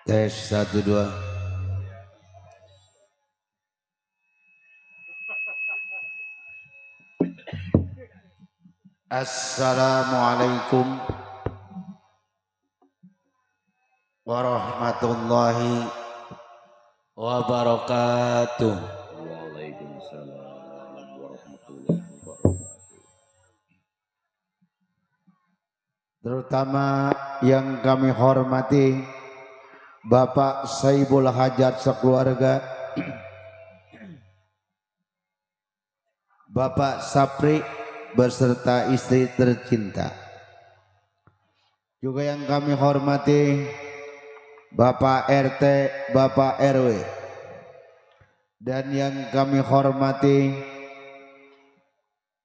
Tes 1 2. Assalamualaikum warahmatullahi wabarakatuh. Waalaikumsalam warahmatullahi wabarakatuh. Terutama yang kami hormati Bapak Saibul Hajat sekeluarga, Bapak Sapri beserta istri tercinta. Juga yang kami hormati Bapak RT, Bapak RW, dan yang kami hormati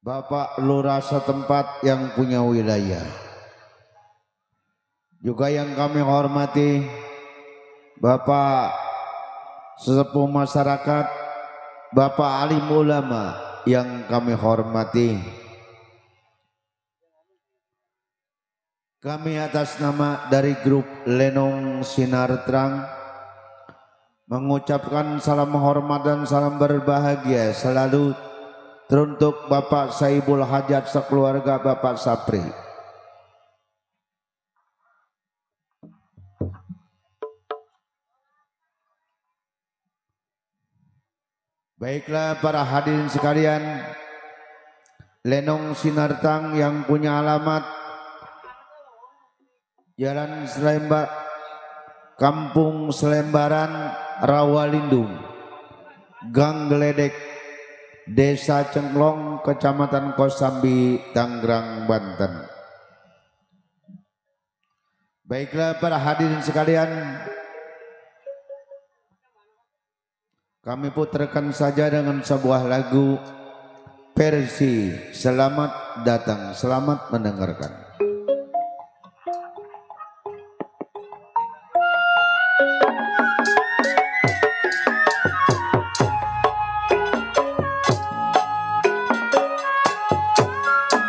Bapak Lurah setempat yang punya wilayah. Juga yang kami hormati Bapak sesepuh masyarakat, Bapak alim ulama yang kami hormati. Kami atas nama dari grup Lenong Sinar Terang mengucapkan salam hormat dan salam berbahagia selalu teruntuk Bapak Saibul Hajat sekeluarga Bapak Sapri. Baiklah para hadirin sekalian, Lenong Sinartang yang punya alamat Jalan Selembar, Kampung Selembaran, Rawalindung, Gang Geledek, Desa Cengklong, Kecamatan Kosambi, Tangerang, Banten. Baiklah para hadirin sekalian, kami putarkan saja dengan sebuah lagu versi Selamat Datang, selamat mendengarkan.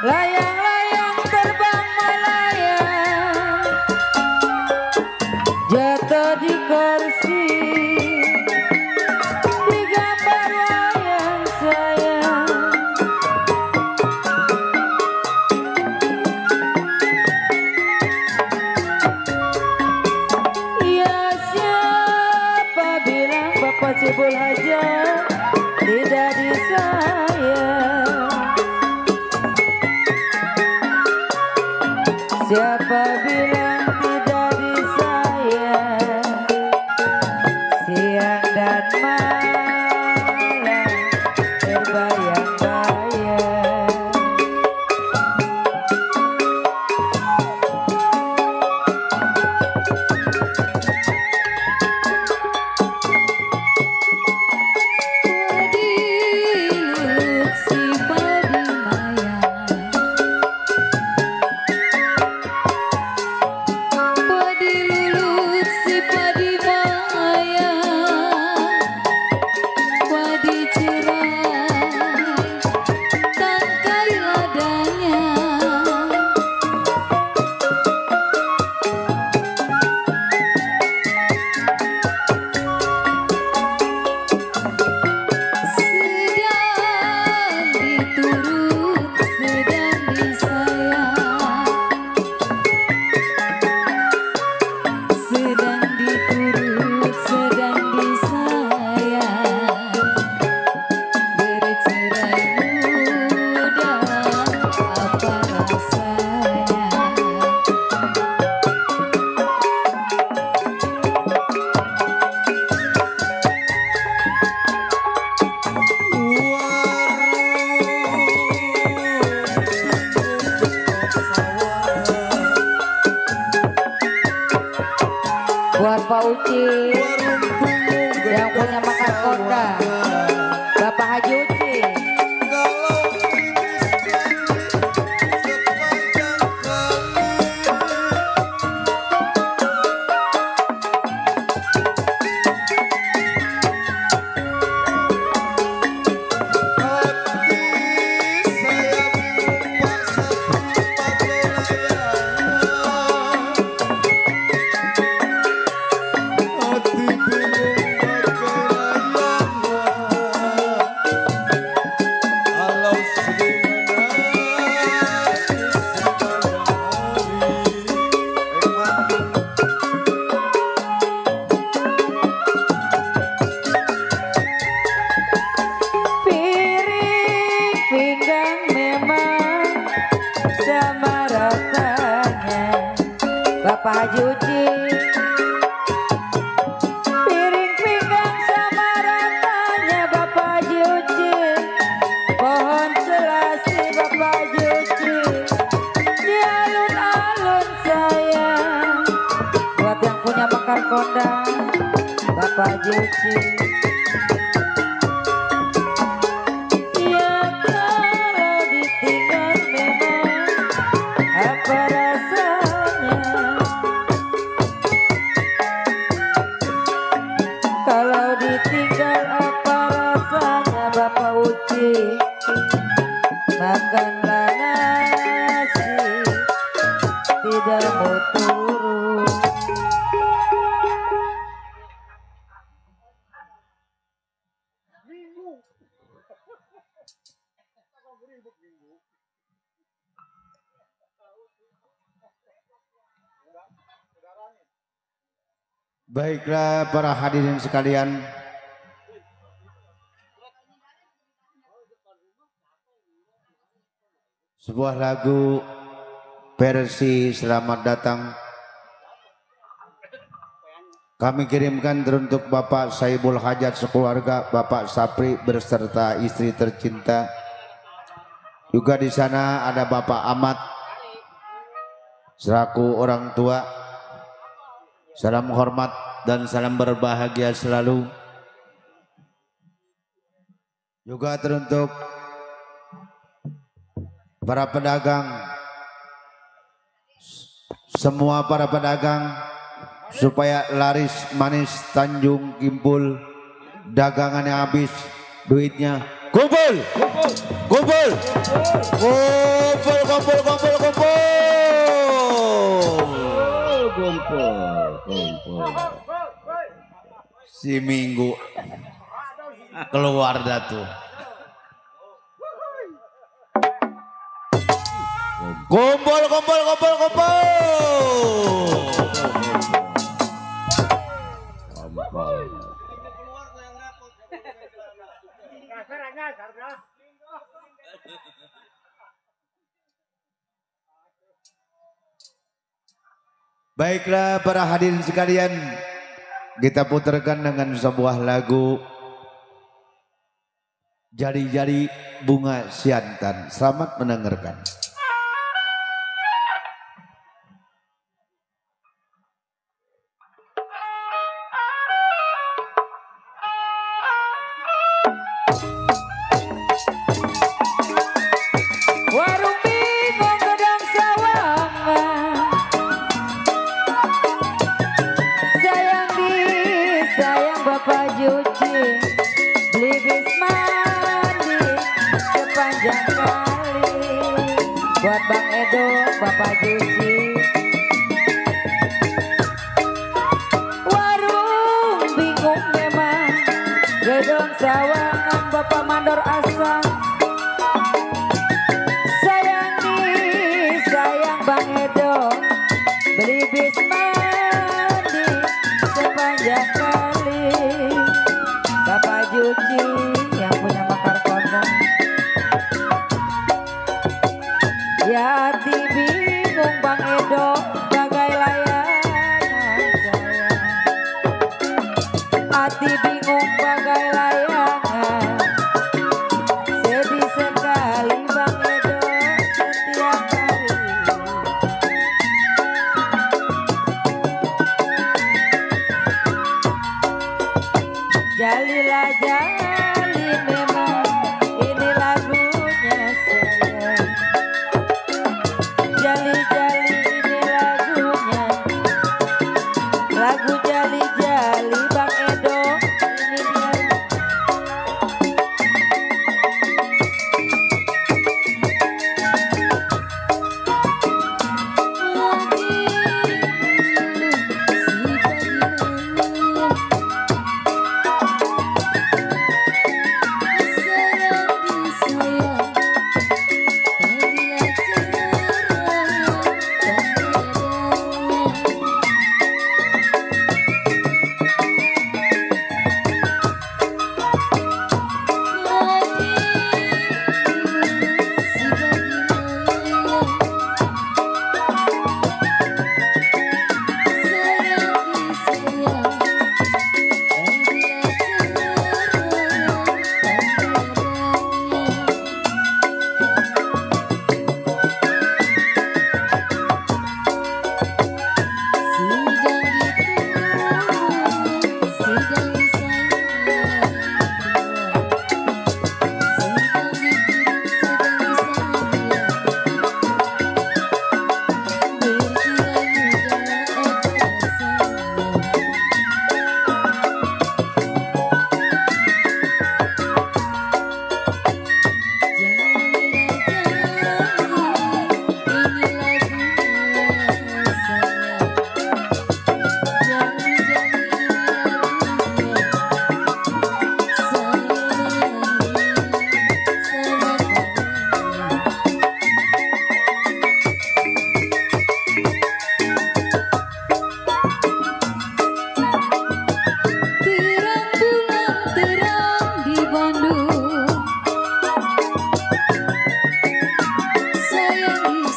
Layang-layang terbang melayang, jatuh di kursi, di gambar wayang sayang. kondang Bapak Juci. Ya kalau ditinggal memang apa rasanya, kalau ditinggal apa rasanya Bapak Uci. Makanlah nasi tidak mau turun. Baiklah para hadirin sekalian, sebuah lagu versi Selamat Datang kami kirimkan teruntuk Bapak Saibul Hajat sekeluarga, Bapak Sapri berserta istri tercinta. Juga di sana ada Bapak Ahmad selaku orang tua. Salam hormat dan salam berbahagia selalu. Juga teruntuk para pedagang, semua para pedagang, supaya laris manis Tanjung Kimpul, dagangannya habis, duitnya kumpul, kumpul, kumpul, kumpul, kumpul, kumpul, Kumpul. si Minggu keluar datu. Kumpul, kumpul, kumpul, kumpul. Baiklah para hadirin sekalian, kita putarkan dengan sebuah lagu Jari-jari Bunga Siantan. Selamat mendengarkan. Warung bingung gedang sawangan, sayang disayang Bapak Juci, beli bis mandi sepanjang kali buat Bang Edo Bapak Juci. Warung bingung memang gedang sawangan Bapak mandor asal, sayang Bang Edo beli bis mandi sepanjang kali. Bapak Juci yang punya makar kondang, ya hati bingung Bang Edo bagai layangan sayang, hati bingung bagai layangan, sedih sekali Bang Edo setiap hari. Jalilah jali memang ini lagunya sayang, jali-jali ini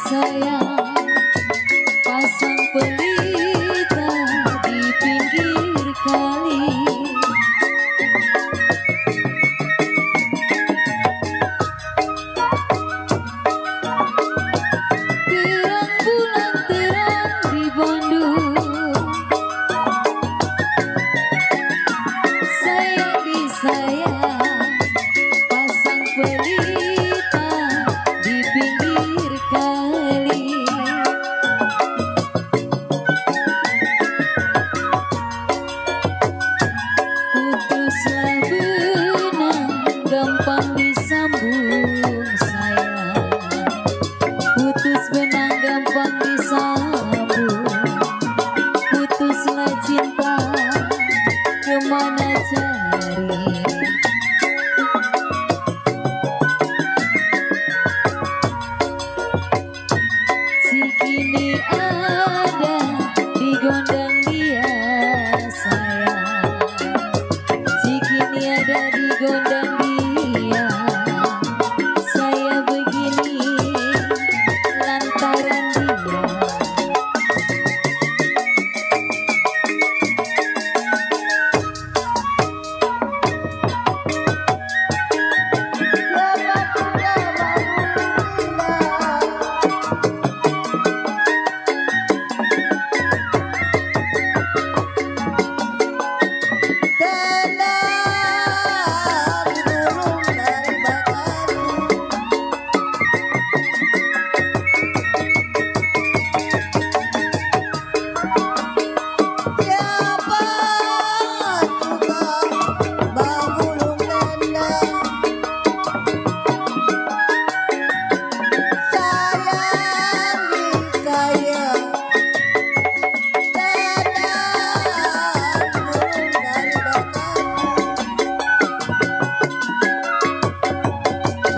sayang pasang pelita di pinggir kali. Terang bulan terang di Bandung, sayang disayang pasang pelita di pinggir kali. Putuslah benang gampang disambung sayang, putus benang gampang disambung, putuslah cinta kemana cari. Si kini ada di gondang dia sayang, si kini ada di gondang dia. Saya begini lantaran dia.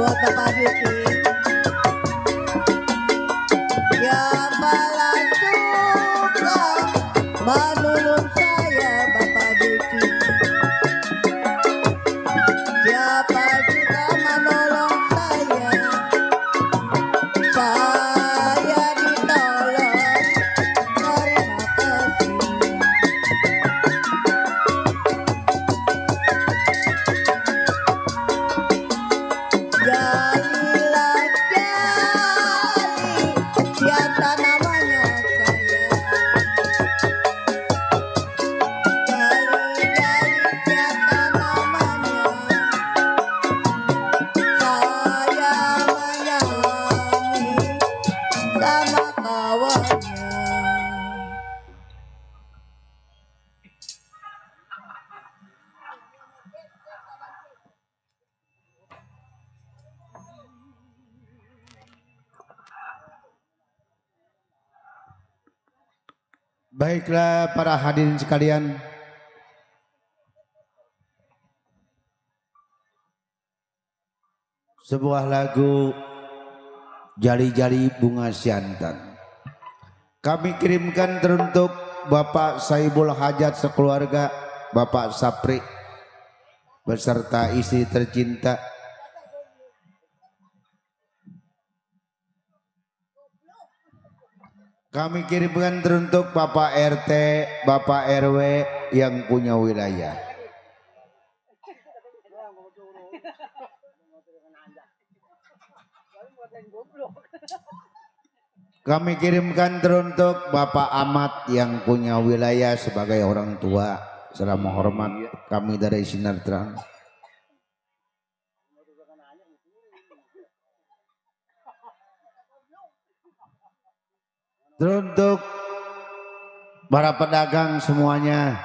Buat Bapak Duki yang malah suka menolong saya, Bapak Duki. Siapa juga menolong saya ditolong. Terima kasih. Jalilah jali, siapa namanya saya. Jali jali, siapa namanya. Saya menyanyi sama kawannya. Baiklah para hadirin sekalian, sebuah lagu Jali-Jali Bunga Siantan kami kirimkan teruntuk Bapak Saibul Hajat sekeluarga, Bapak Sapri beserta istri tercinta. Kami kirimkan teruntuk Bapak RT, Bapak RW yang punya wilayah. Kami kirimkan teruntuk Bapak Ahmad yang punya wilayah sebagai orang tua. Selama hormat kami dari Sinar Terang. Teruntuk para pedagang semuanya,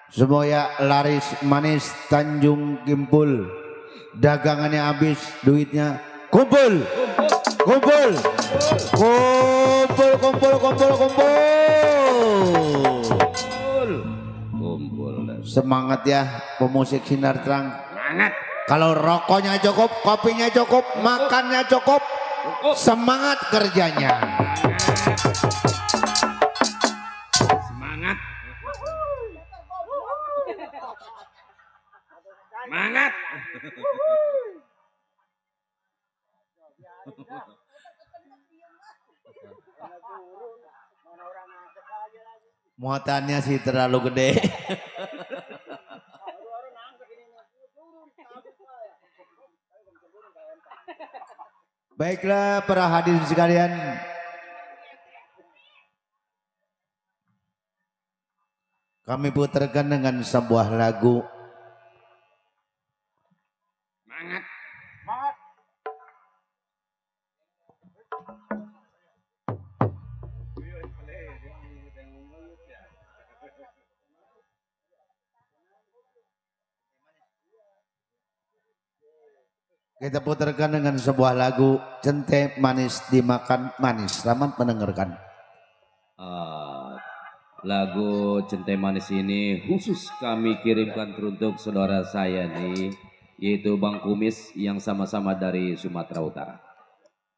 semuanya laris manis Tanjung Kimpul, dagangannya habis, duitnya kumpul, kumpul, kumpul, kumpul, kumpul, kumpul. Semangat ya pemusik Sinar Terang. Semangat. Kalau rokoknya cukup, kopinya cukup, makannya cukup, semangat kerjanya. Semangat. Semangat. Muatannya sih terlalu gede. Baiklah para hadirin sekalian, kami putarkan dengan sebuah lagu. Semangat. Kita putarkan dengan sebuah lagu Centai Manis Dimakan Manis. Selamat mendengarkan. Lagu Centai Manis ini khusus kami kirimkan teruntuk saudara saya nih, yaitu Bang Kumis yang sama-sama dari Sumatera Utara.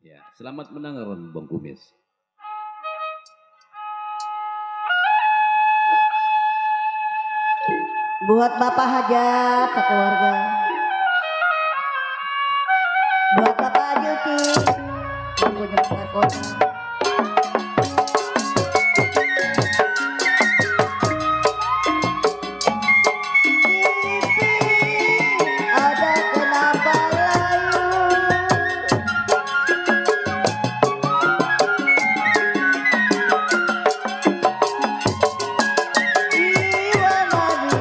Ya, selamat mendengarkan Bang Kumis. Buat Bapak hajat keluarga, buat Bapak Juki, punya kota. Ada kenapa layu, jiwa madi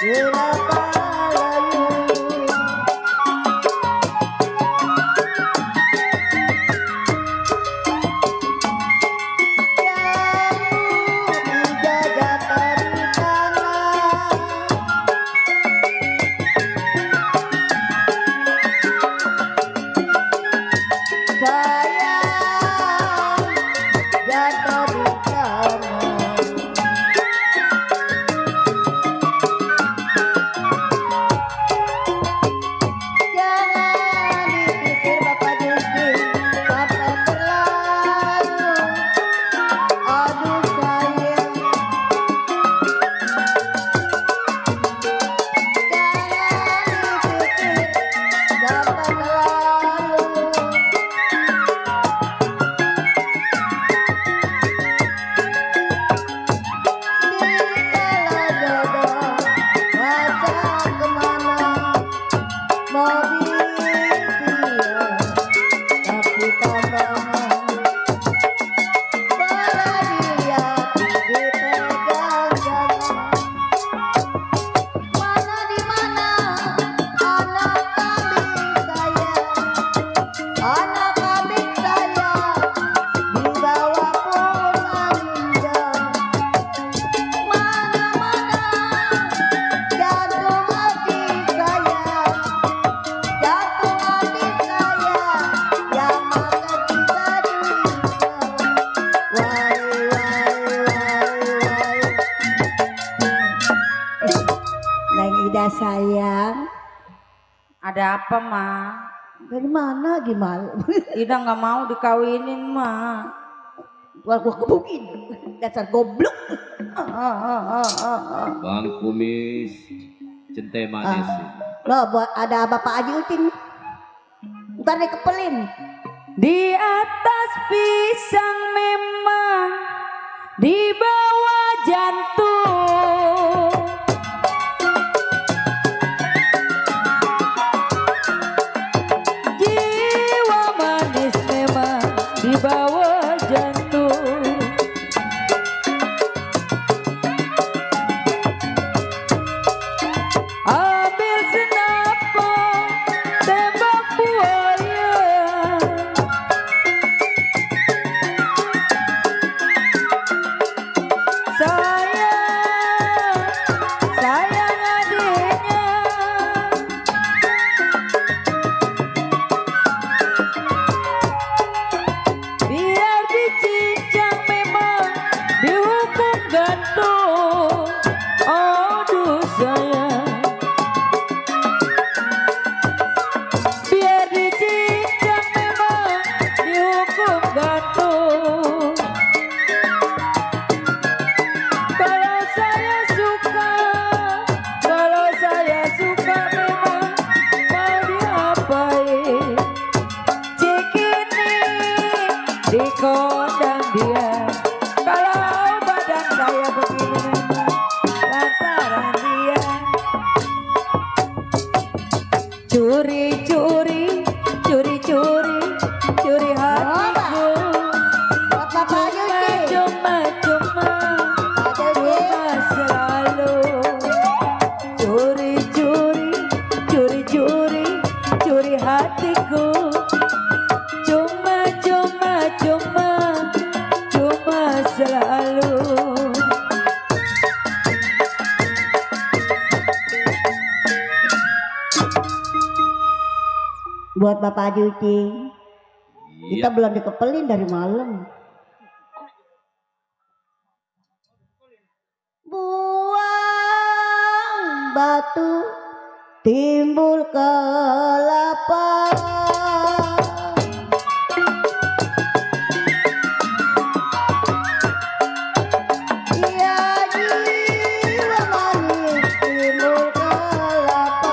kenapa layu. Sayang, Ada apa, Ma? dari mana gimana? Ida nggak mau dikawinin, Ma. Gua kebukin, dasar goblok. Bang Kumis, Centai Manis. Loh, buat ada Bapak Haji Ucin, ntar dikepelin. Di atas pisang memang, di bawah jantung. Jiwa manis memang di bawah jantung. Ambil senapan tembak buaya, sayang adiknya. Biar dicincang memang dihukum gantung. Aduh sayang, biar dicincang memang dihukum gantung. Kalau saya suka memang mau diapain. Cikini dikondang dia, kalau badan saya curi hatiku. Buat Bapak Yuti. Cuma selalu curi hatiku. Cuma selalu. Buat Bapak Yuti. Kita Iya. belum dikepelin dari malam. Buang batu timbul kelapa. Iya jiwa manis timbul kelapa.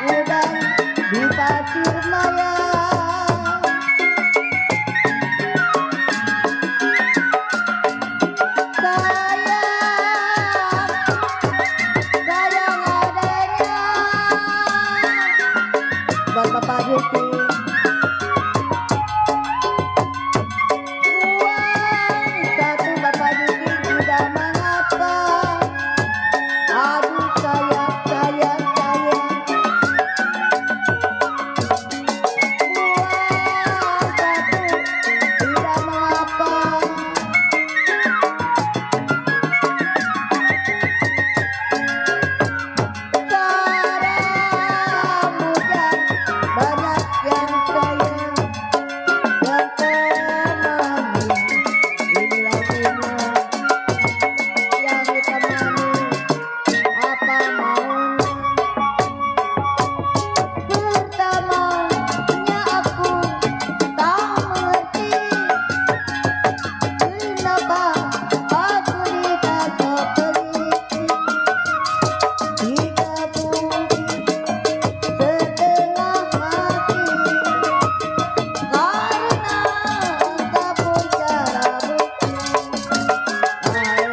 Udang di pasir maya. Sayang adanya. Buat Bapak Yuti. Buang satu Bapak Yuti tidak mengapa. Aduh sayang. Buang satu tidak mengapa. Sekarang hujan banyak yang sayang dan temani. Inilah bunga yang ditemani. Apa maunya? Pertamanya aku tak mengerti kenapa aku ditangkap teliti. Jika mungkin setengah hati karena engkau pun cara bukti. Hai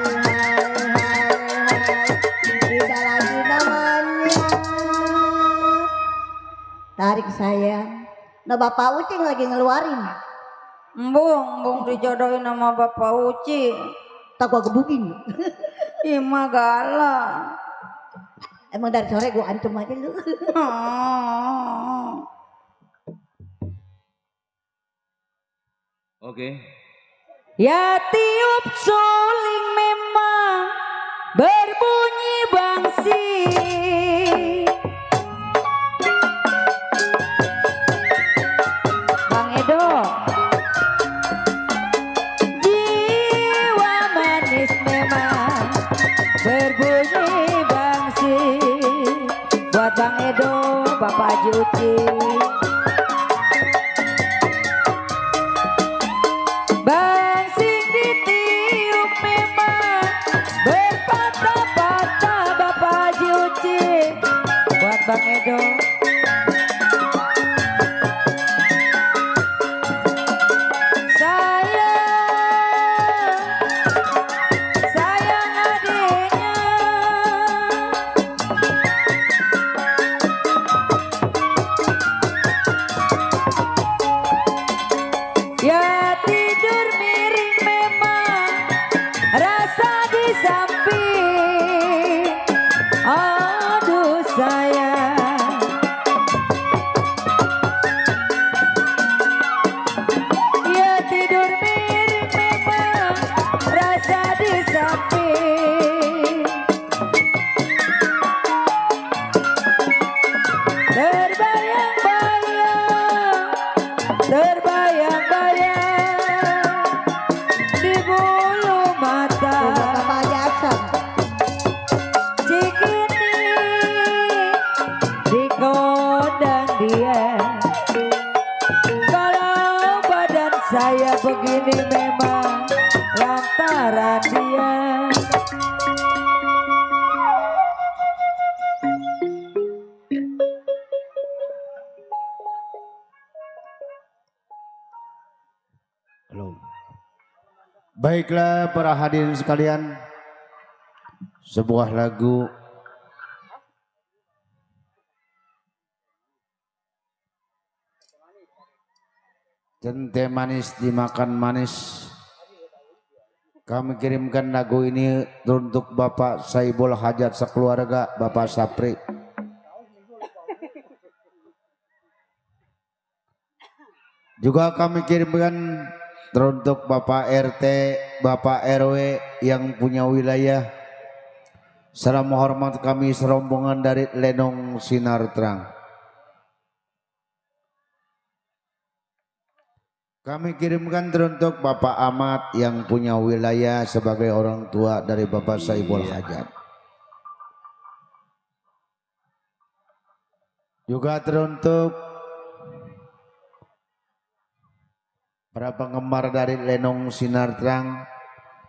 tidak lagi namanya. Tarik sayang. Nah Bapak Ucing lagi ngeluarin. Bung dijodohin sama Bapak Uci. Tak gua gebukin. Ima galak. Emang dari sore gua ancam aja lu. Oke. Ya tiup suling memang berbunyi bangsi. Bang Edo. Jiwa manis memang berbunyi bangsi. Buat Bang Edo, Bapak Haji Uci. Bangsing ditiup memang berpatah-patah Bapak Haji Uci. Buat Bang Edo. Sayang adiknya. Ya tidur miring memang rasa di samping. Aduh sayang. Ya tidur miring memang rasa di samping. Terbayang-bayang di bulu mata. Bapak Haji Asam. Cikini digodang dia. Kalau badan saya begini memang lantaran dia. Baiklah para hadirin sekalian, sebuah lagu Cente manis dimakan manis. Kami kirimkan lagu ini untuk Bapak Saibul Hajat sekeluarga, Bapak Sapri. Juga kami kirimkan untuk Bapak RT, Bapak RW yang punya wilayah. Salam hormat kami serombongan dari Lenong Sinar Terang. Kami kirimkan teruntuk Bapak Ahmad yang punya wilayah sebagai orang tua dari Bapak Saibul Hajat. Juga teruntuk para penggemar dari Lenong Sinar Terang,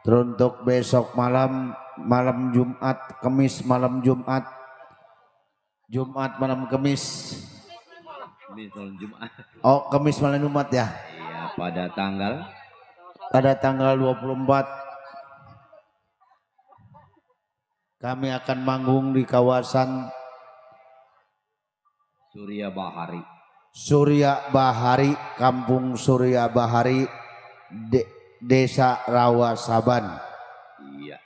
teruntuk besok malam, malam Jumat, Kemis malam Jumat, Jumat malam Kemis. Oh, Kemis malam Jumat ya. Pada tanggal 24 kami akan manggung di kawasan Surya Bahari, Kampung Surya Bahari, Desa Rawa Saban. Iya.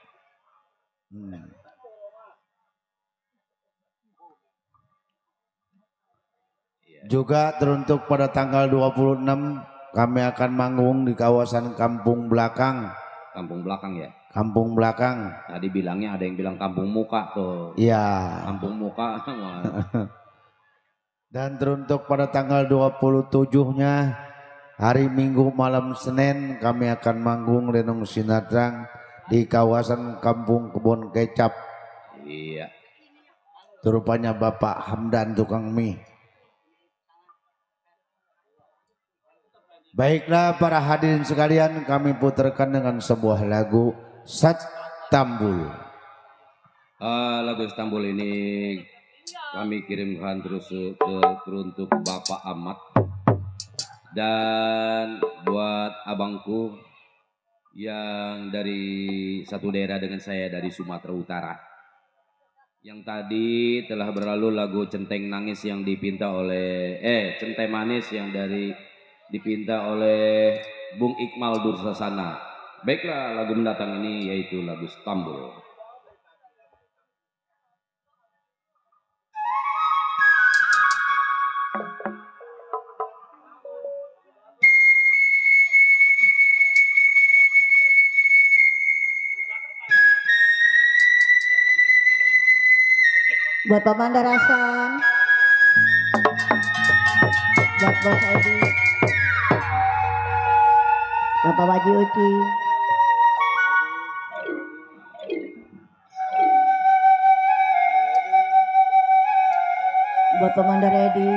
Juga teruntuk pada tanggal 26 kami akan manggung di kawasan Kampung Belakang. Kampung Belakang ya? Kampung Belakang. Tadi bilangnya ada yang bilang Kampung Muka tuh. Iya. Kampung Muka. Dan teruntuk pada tanggal 27-nya hari Minggu malam Senin kami akan manggung Lenong Sinar Terang di kawasan Kampung Kebon Kecap. Iya. Rupanya Bapak Hamdan tukang mie. Baiklah para hadirin sekalian, kami putarkan dengan sebuah lagu Satambul. Lagu Istanbul ini kami kirimkan terus teruntuk Bapak Ahmad dan buat abangku yang dari satu daerah dengan saya dari Sumatera Utara. Yang tadi telah berlalu lagu Centeng Nangis yang dipinta oleh Centeng Manis yang dipinta oleh Bung Iqmal Dursasana. Baiklah, lagu mendatang ini yaitu lagu Istanbul. Buat Pak Mandarasan, buat Bos Edi, Bapak Waji Uci, buat Pak Mandar Edi,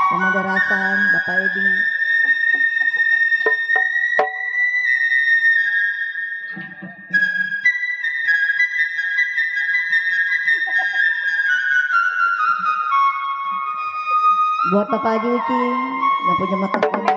Pak Mandarasan, Bapak Edi. Buat Bapak Haji Uci yang punya mata kuliah.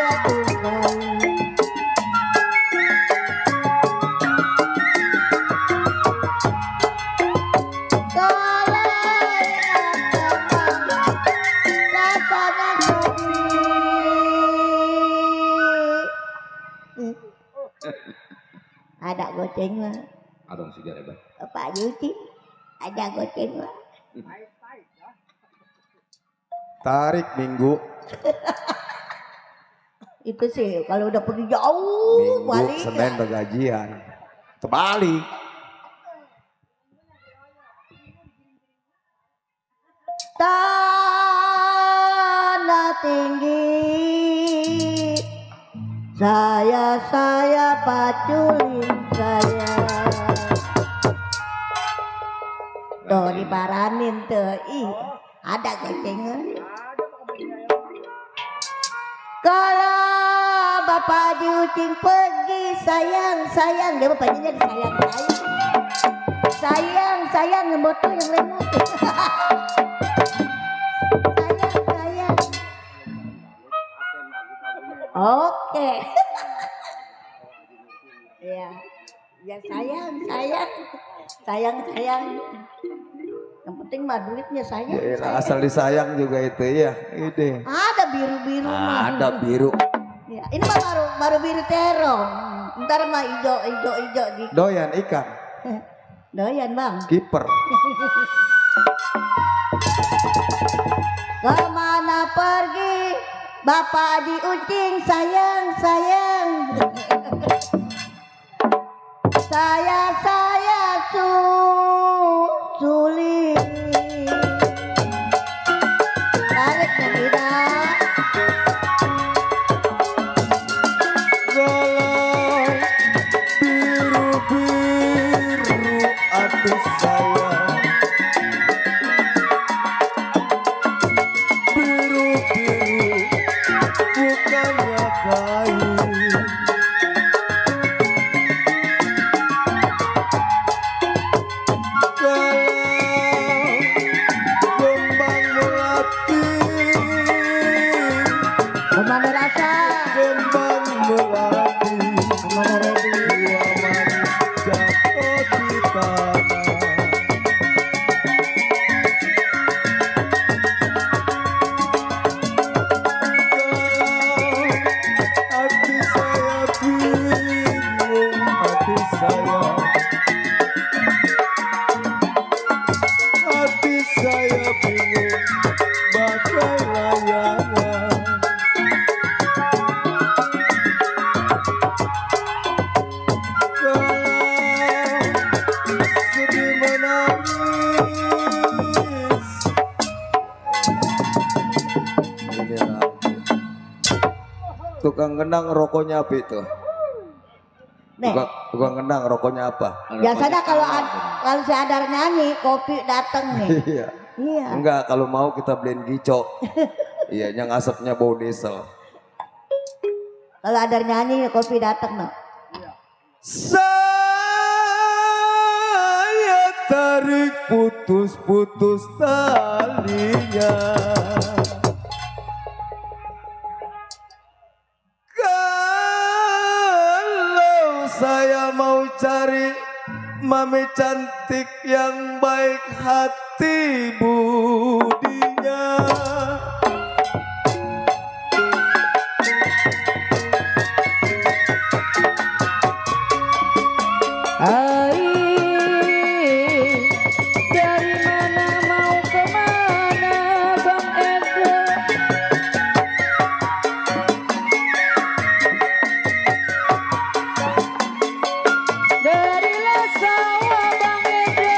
saya tunggal. Ada goceng mah. Adong sigar hebat. Pak Yuti ada goceng mah. Tarik minggu. Itu sih kalau udah pergi jauh Minggu balik. Senin begajian. Terbalik. Tanah tinggi saya paculin saya. Tuh dibaranin tuh. Ih, ada gocengan. Kalau Bapak Jucing pergi sayang dia bapaknya jadi sayang ngemboto yang lemot. sayang. Oke. Ya sayang. Yang penting mah duitnya sayang. Asal disayang juga itu ya. Ide. Ada biru-biru mah. Ada biru. Ya, ini mah baru biru terong. Ntar mah ijo di. Doyan ikan. Doyan bang. Kiper. Kemana pergi Bapak di Ucing sayang. saya sulit. Tariknya tidak. Biru-biru hati saya. Biru-biru bukannya kayu. Kemana rasa? Kembang melati. Kemana ready? Dua manis jatuh di tanah. Hati saya bingung, hati saya. Hati saya bingung, bagai layangan. Sedih menangis. Ini rambut. Tukang gendang rokoknya apa itu? Nih, Tukang gendang rokoknya apa? biasanya kalau saya ada nyanyi kopi dateng nih. Iya. Iya. Enggak, kalau mau kita beliin gico. Iya, yang asapnya bau diesel. Kalau ada nyanyi kopi dateng no. Saya tarik putus-putus talinya. Kalau saya mau cari mami cantik yang baik hati budinya. Dari mana mau kemana Bang Edo? Darilah sawah Bang Edo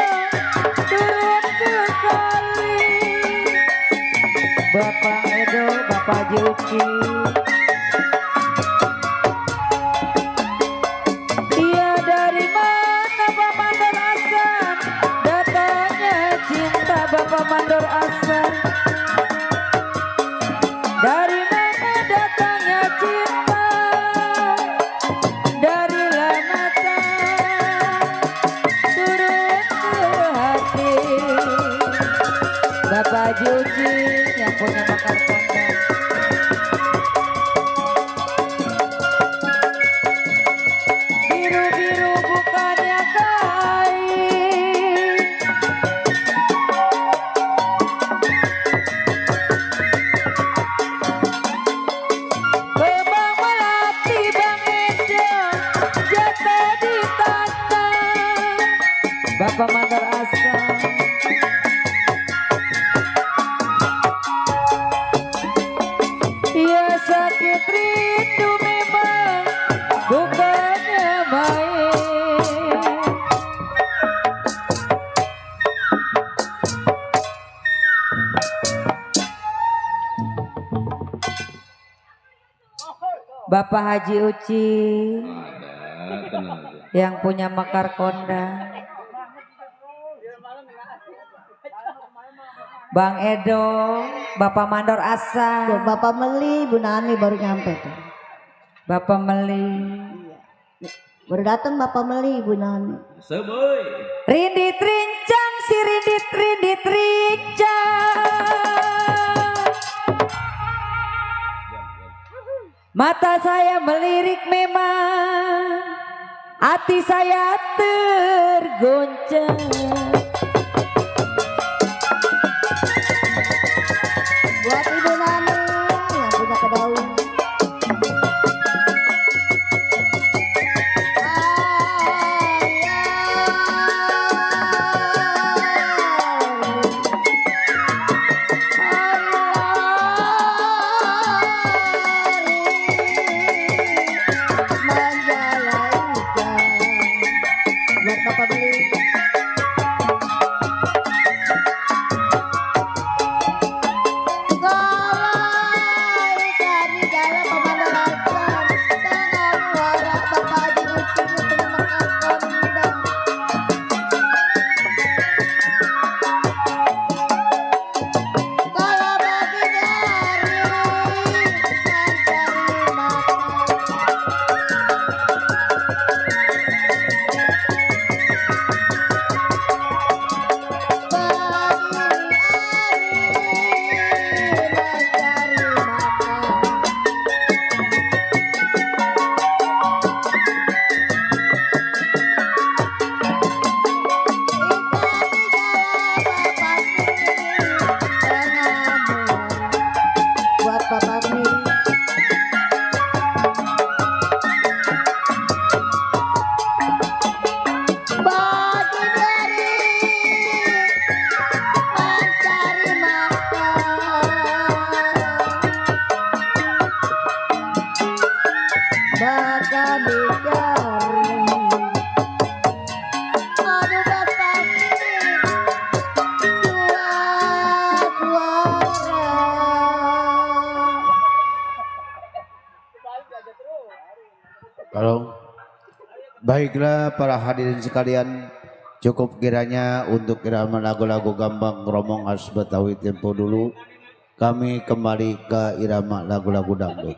turun ke kali. Bapak Edo, Bapak Juci. Dia dari mana Pak Mandor Asan? Datanya cinta Bapak Mandor Asan. Dari mana datangnya cinta? Dari mata turun ke hati. Bapak Juci yang punya bakar kandang. Bapak Mandor Asa. Ya sakit rindu memang bukannya main. Bapak Haji Uci Ada, tenang aja. yang punya Mekar Kondang. Bang Edo, Bapak Mandor Asa, Tuh, Bapak Meli, Bu Nani baru nyampe tuh. Bapak Meli, Baru datang Bapak Meli, Bu Nani. Seboy. Rindit Rincang, si Rindit Rincang. Mata saya melirik memang, hati saya tergoncang. Buat Ibu Nani yang punya kedaung. Buat Bapak Beli. Buat Bapak Beli. Bagi dari mencari makan, bahkan dicari. Aduh Bapak Beli, suara. Kalau baiklah para hadirin sekalian, cukup kiranya untuk irama lagu-lagu gambang romong khas Betawi tempo dulu. Kami kembali ke irama lagu-lagu dangdut.